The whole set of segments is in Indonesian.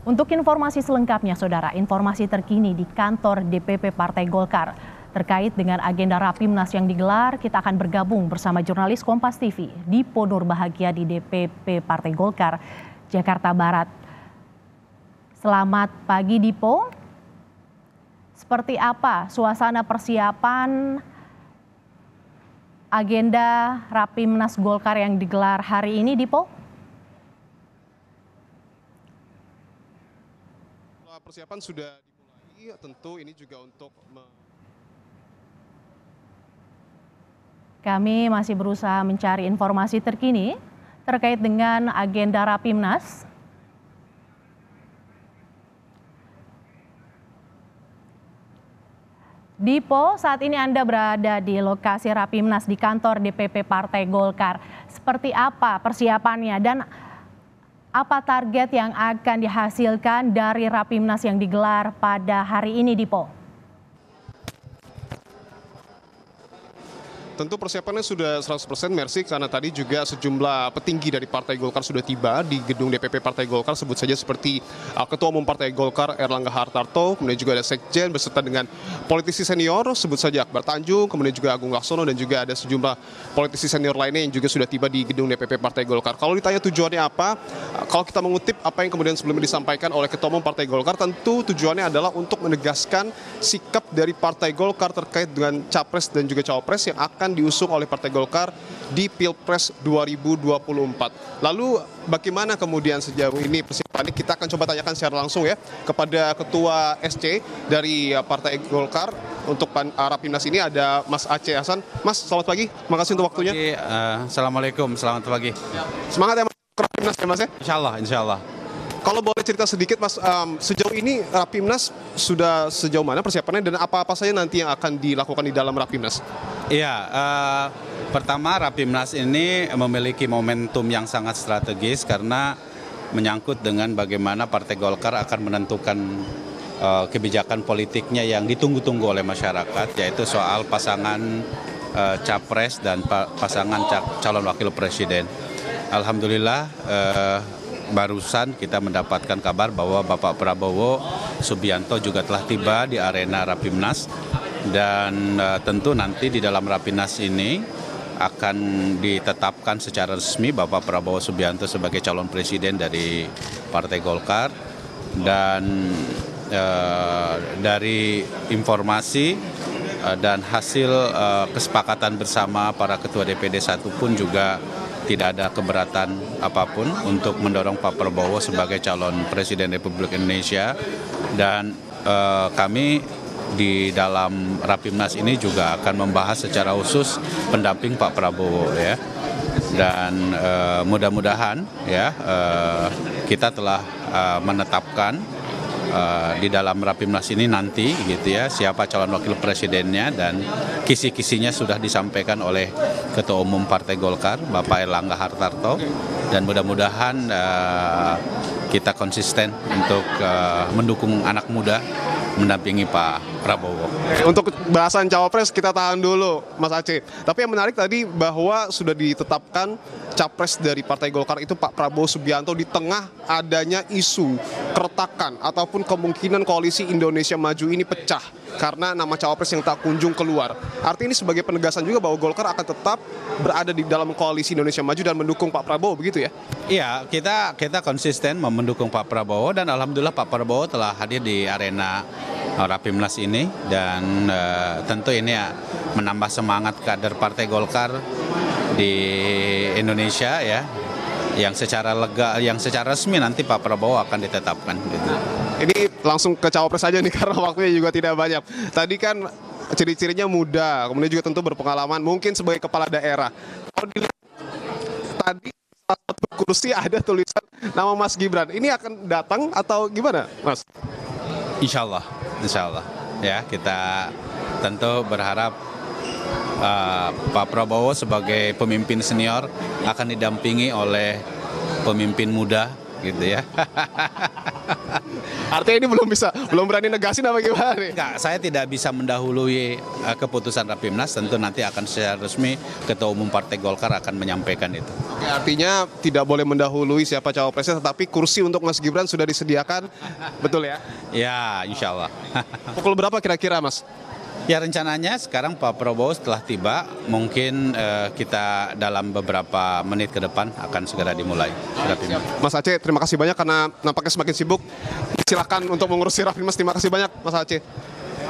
Untuk informasi selengkapnya, Saudara, informasi terkini di kantor DPP Partai Golkar terkait dengan agenda Rapimnas yang digelar, kita akan bergabung bersama jurnalis Kompas TV Dipo Nurbahagia di DPP Partai Golkar, Jakarta Barat. Selamat pagi, Dipo. Seperti apa suasana persiapan agenda Rapimnas Golkar yang digelar hari ini, Dipo? Persiapan sudah dimulai, tentu ini juga untuk Kami masih berusaha mencari informasi terkini terkait dengan agenda Rapimnas. Dipo, saat ini Anda berada di lokasi Rapimnas di kantor DPP Partai Golkar. Seperti apa persiapannya dan apa target yang akan dihasilkan dari Rapimnas yang digelar pada hari ini, Dipo? Tentu persiapannya sudah 100% Mercy, karena tadi juga sejumlah petinggi dari Partai Golkar sudah tiba di gedung DPP Partai Golkar, sebut saja seperti Ketua Umum Partai Golkar Erlangga Hartarto, kemudian juga ada Sekjen beserta dengan politisi senior, sebut saja Akbar Tanjung, kemudian juga Agung Laksono, dan juga ada sejumlah politisi senior lainnya yang juga sudah tiba di gedung DPP Partai Golkar. Kalau ditanya tujuannya apa, kalau kita mengutip apa yang kemudian sebelumnya disampaikan oleh Ketua Umum Partai Golkar, tentu tujuannya adalah untuk menegaskan sikap dari Partai Golkar terkait dengan Capres dan juga Cawapres yang akan diusung oleh Partai Golkar di Pilpres 2024. Lalu bagaimana kemudian sejauh ini persiapannya? Kita akan coba tanyakan secara langsung ya kepada Ketua SC dari Partai Golkar untuk Rapimnas ini, ada Mas Aceh Hasan. Mas, selamat pagi. Terima kasih untuk waktunya. Assalamualaikum, selamat pagi. Semangat ya Mas, Rapimnas ya Mas ya. Insya Allah. Kalau boleh cerita sedikit Mas, sejauh ini Rapimnas sudah sejauh mana persiapannya dan apa-apa saja nanti yang akan dilakukan di dalam Rapimnas? Iya, pertama Rapimnas ini memiliki momentum yang sangat strategis karena menyangkut dengan bagaimana Partai Golkar akan menentukan kebijakan politiknya yang ditunggu-tunggu oleh masyarakat, yaitu soal pasangan Capres dan pasangan calon wakil presiden. Alhamdulillah, barusan kita mendapatkan kabar bahwa Bapak Prabowo Subianto juga telah tiba di arena Rapimnas, dan tentu nanti di dalam Rapimnas ini akan ditetapkan secara resmi Bapak Prabowo Subianto sebagai calon presiden dari Partai Golkar. Dan dari informasi dan hasil kesepakatan bersama para ketua DPD 1 pun juga tidak ada keberatan apapun untuk mendorong Pak Prabowo sebagai calon Presiden Republik Indonesia. Dan kami di dalam Rapimnas ini juga akan membahas secara khusus pendamping Pak Prabowo ya. Dan mudah-mudahan ya kita telah menetapkan di dalam Rapimnas ini nanti gitu ya siapa calon wakil presidennya, dan kisi-kisinya sudah disampaikan oleh Ketua Umum Partai Golkar Bapak Erlangga Hartarto, dan mudah-mudahan kita konsisten untuk mendukung anak muda mendampingi Pak Prabowo. Untuk bahasan Cawapres kita tahan dulu Mas Aceh. Tapi yang menarik tadi bahwa sudah ditetapkan Capres dari Partai Golkar itu Pak Prabowo Subianto di tengah adanya isu keretakan ataupun kemungkinan koalisi Indonesia Maju ini pecah karena nama Cawapres yang tak kunjung keluar. Artinya ini sebagai penegasan juga bahwa Golkar akan tetap berada di dalam koalisi Indonesia Maju dan mendukung Pak Prabowo, begitu ya? Iya, kita konsisten mendukung Pak Prabowo, dan alhamdulillah Pak Prabowo telah hadir di arena Rapimnas ini, dan tentu ini ya menambah semangat kader Partai Golkar di Indonesia ya, yang secara resmi nanti Pak Prabowo akan ditetapkan gitu. Ini langsung ke Cawapres saja nih karena waktunya juga tidak banyak. Tadi kan ciri-cirinya muda, kemudian juga tentu berpengalaman, mungkin sebagai kepala daerah. Kalau dilihat tadi satu kursi ada tulisan nama Mas Gibran, ini akan datang atau gimana, Mas? Insya Allah ya, kita tentu berharap Pak Prabowo sebagai pemimpin senior akan didampingi oleh pemimpin muda gitu ya. Artinya ini belum berani negasin apa gimana nih? Enggak, saya tidak bisa mendahului keputusan Rapimnas, tentu nanti akan secara resmi Ketua Umum Partai Golkar akan menyampaikan itu. Oke, artinya tidak boleh mendahului siapa cawapresnya, tetapi kursi untuk Mas Gibran sudah disediakan, betul ya? Ya, insya Allah. Pukul berapa kira-kira, Mas? Ya, rencananya sekarang Pak Prabowo setelah tiba, mungkin kita dalam beberapa menit ke depan akan segera dimulai. Mas Aceh, terima kasih banyak karena nampaknya semakin sibuk. Silakan untuk mengurusi Rapimnas. Terima kasih banyak, Mas Aceh.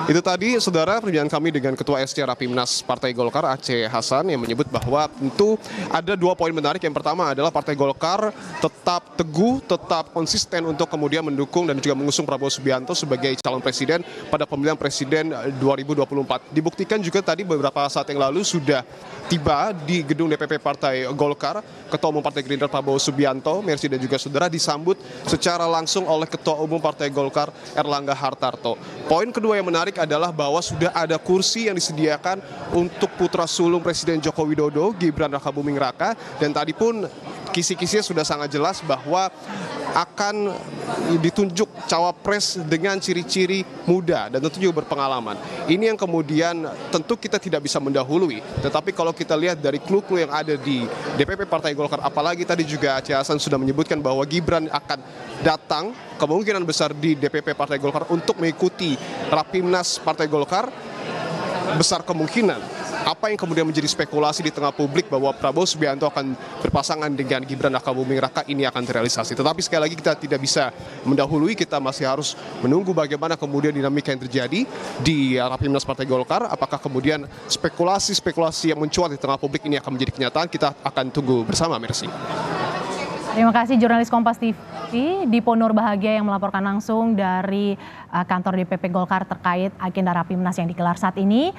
Itu tadi, saudara, perbincangan kami dengan Ketua SC Rapimnas Partai Golkar, Aceh Hasan, yang menyebut bahwa tentu ada 2 poin menarik. Yang pertama adalah Partai Golkar tetap teguh, tetap konsisten untuk kemudian mendukung dan juga mengusung Prabowo Subianto sebagai calon presiden pada pemilihan presiden 2024. Dibuktikan juga tadi beberapa saat yang lalu sudah tiba di gedung DPP Partai Golkar, Ketua Umum Partai Gerindra Prabowo Subianto, Mercy dan juga saudara, disambut secara langsung oleh Ketua Umum Partai Golkar Erlangga Hartarto. Poin kedua yang menarik adalah bahwa sudah ada kursi yang disediakan untuk putra sulung Presiden Joko Widodo, Gibran Rakabuming Raka, dan tadi pun kisi-kisinya sudah sangat jelas bahwa akan ditunjuk cawapres dengan ciri-ciri muda dan tentu juga berpengalaman. Ini yang kemudian tentu kita tidak bisa mendahului, tetapi kalau kita lihat dari clue-clue yang ada di DPP Partai Golkar, apalagi tadi juga Aceh Hasan sudah menyebutkan bahwa Gibran akan datang kemungkinan besar di DPP Partai Golkar untuk mengikuti Rapimnas Partai Golkar, besar kemungkinan apa yang kemudian menjadi spekulasi di tengah publik bahwa Prabowo Subianto akan berpasangan dengan Gibran Rakabuming Raka ini akan terrealisasi. Tetapi sekali lagi kita tidak bisa mendahului, kita masih harus menunggu bagaimana kemudian dinamika yang terjadi di Rapimnas Partai Golkar. Apakah kemudian spekulasi-spekulasi yang mencuat di tengah publik ini akan menjadi kenyataan, kita akan tunggu bersama, Mercy. Terima kasih jurnalis Kompas TV Dipo Nurbahagia yang melaporkan langsung dari kantor DPP Golkar terkait agenda Rapimnas yang digelar saat ini.